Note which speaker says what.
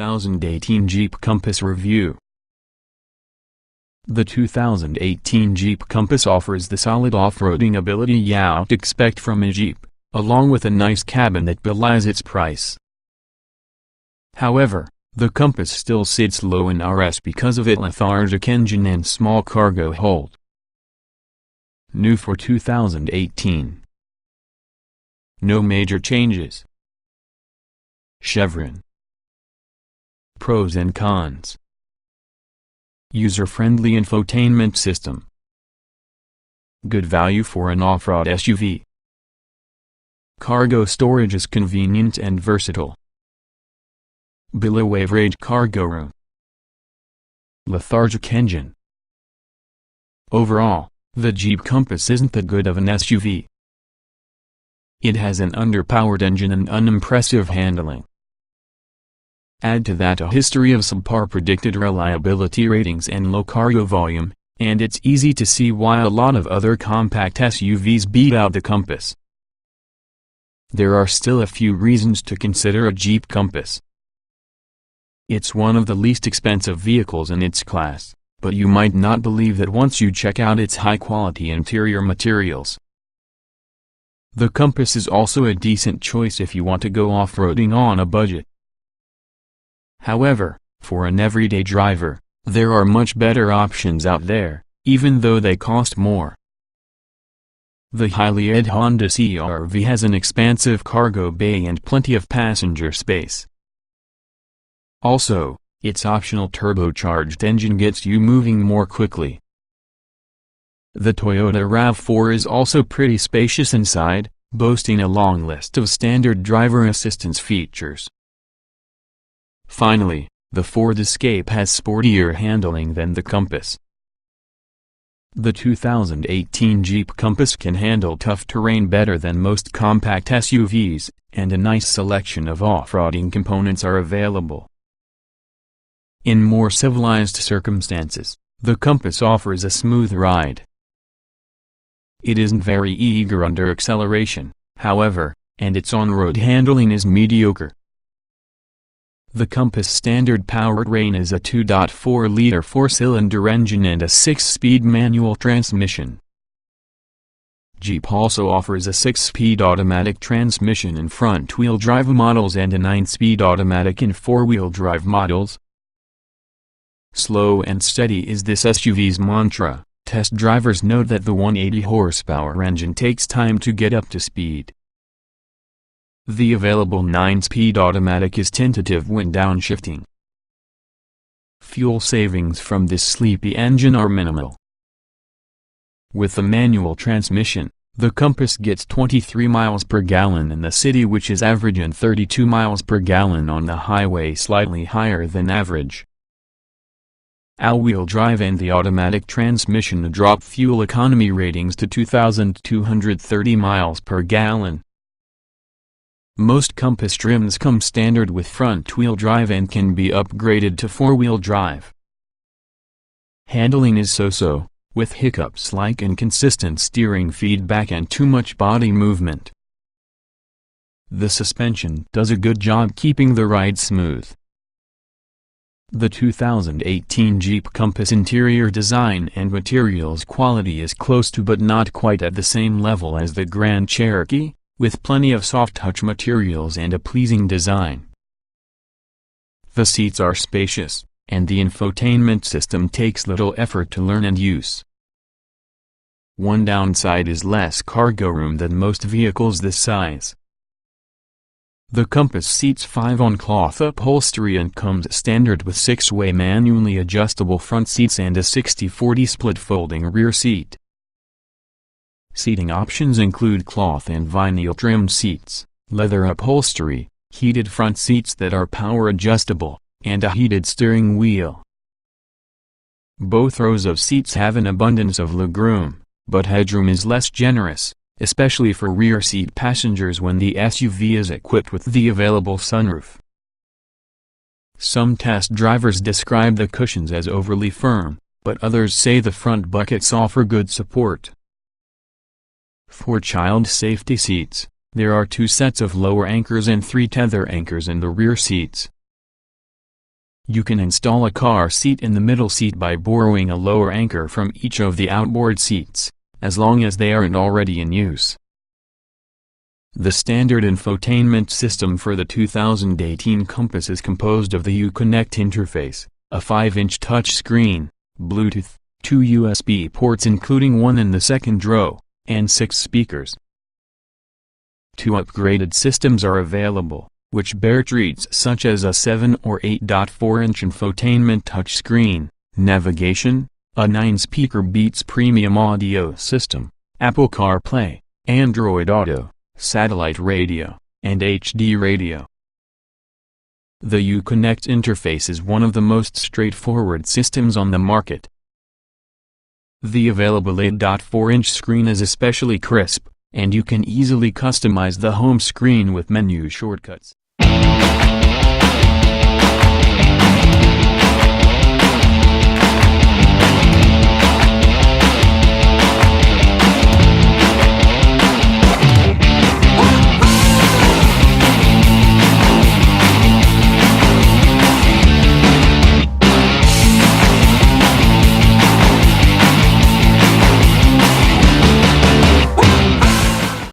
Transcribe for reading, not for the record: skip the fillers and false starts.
Speaker 1: 2018 Jeep Compass Review. The 2018 Jeep Compass offers the solid off-roading ability you'd expect from a Jeep, along with a nice cabin that belies its price. However, the Compass still sits low in RS because of its lethargic engine and small cargo hold. New for 2018. No major changes. Chevron. Pros and cons. User-friendly infotainment system. Good value for an off-road SUV. Cargo storage is convenient and versatile. Below average cargo room. Lethargic engine. Overall, the Jeep Compass isn't that good of an SUV. It has an underpowered engine and unimpressive handling. Add to that a history of subpar predicted reliability ratings and low cargo volume, and it's easy to see why a lot of other compact SUVs beat out the Compass. There are still a few reasons to consider a Jeep Compass. It's one of the least expensive vehicles in its class, but you might not believe that once you check out its high-quality interior materials. The Compass is also a decent choice if you want to go off-roading on a budget. However, for an everyday driver, there are much better options out there, even though they cost more. The highly-ed Honda CR-V has an expansive cargo bay and plenty of passenger space. Also, its optional turbocharged engine gets you moving more quickly. The Toyota RAV4 is also pretty spacious inside, boasting a long list of standard driver assistance features. Finally, the Ford Escape has sportier handling than the Compass. The 2018 Jeep Compass can handle tough terrain better than most compact SUVs, and a nice selection of off-roading components are available. In more civilized circumstances, the Compass offers a smooth ride. It isn't very eager under acceleration, however, and its on-road handling is mediocre. The Compass standard powertrain is a 2.4-liter four-cylinder engine and a 6-speed manual transmission. Jeep also offers a 6-speed automatic transmission in front-wheel drive models and a 9-speed automatic in four-wheel drive models. Slow and steady is this SUV's mantra. Test drivers note that the 180-horsepower engine takes time to get up to speed. The available 9-speed automatic is tentative when downshifting. Fuel savings from this sleepy engine are minimal. With the manual transmission, the Compass gets 23 miles per gallon in the city, which is average, and 32 miles per gallon on the highway, slightly higher than average. All-wheel drive and the automatic transmission drop fuel economy ratings to 2,230 miles per gallon. Most Compass trims come standard with front-wheel drive and can be upgraded to four-wheel drive. Handling is so-so, with hiccups like inconsistent steering feedback and too much body movement. The suspension does a good job keeping the ride smooth. The 2018 Jeep Compass interior design and materials quality is close to but not quite at the same level as the Grand Cherokee, with plenty of soft-touch materials and a pleasing design. The seats are spacious, and the infotainment system takes little effort to learn and use. One downside is less cargo room than most vehicles this size. The Compass seats 5 on cloth upholstery and comes standard with 6-way manually adjustable front seats and a 60/40 split folding rear seat. Seating options include cloth and vinyl trimmed seats, leather upholstery, heated front seats that are power adjustable, and a heated steering wheel. Both rows of seats have an abundance of legroom, but headroom is less generous, especially for rear seat passengers when the SUV is equipped with the available sunroof. Some test drivers describe the cushions as overly firm, but others say the front buckets offer good support. For child safety seats, there are 2 sets of lower anchors and 3 tether anchors in the rear seats. You can install a car seat in the middle seat by borrowing a lower anchor from each of the outboard seats, as long as they aren't already in use. The standard infotainment system for the 2018 Compass is composed of the UConnect interface, a 5-inch touchscreen, Bluetooth, 2 USB ports including one in the second row, and 6 speakers. 2 upgraded systems are available, which bear treats such as a 7 or 8.4-inch infotainment touchscreen, navigation, a 9-speaker Beats premium audio system, Apple CarPlay, Android Auto, satellite radio, and HD radio. The UConnect interface is one of the most straightforward systems on the market. The available 8.4-inch screen is especially crisp, and you can easily customize the home screen with menu shortcuts.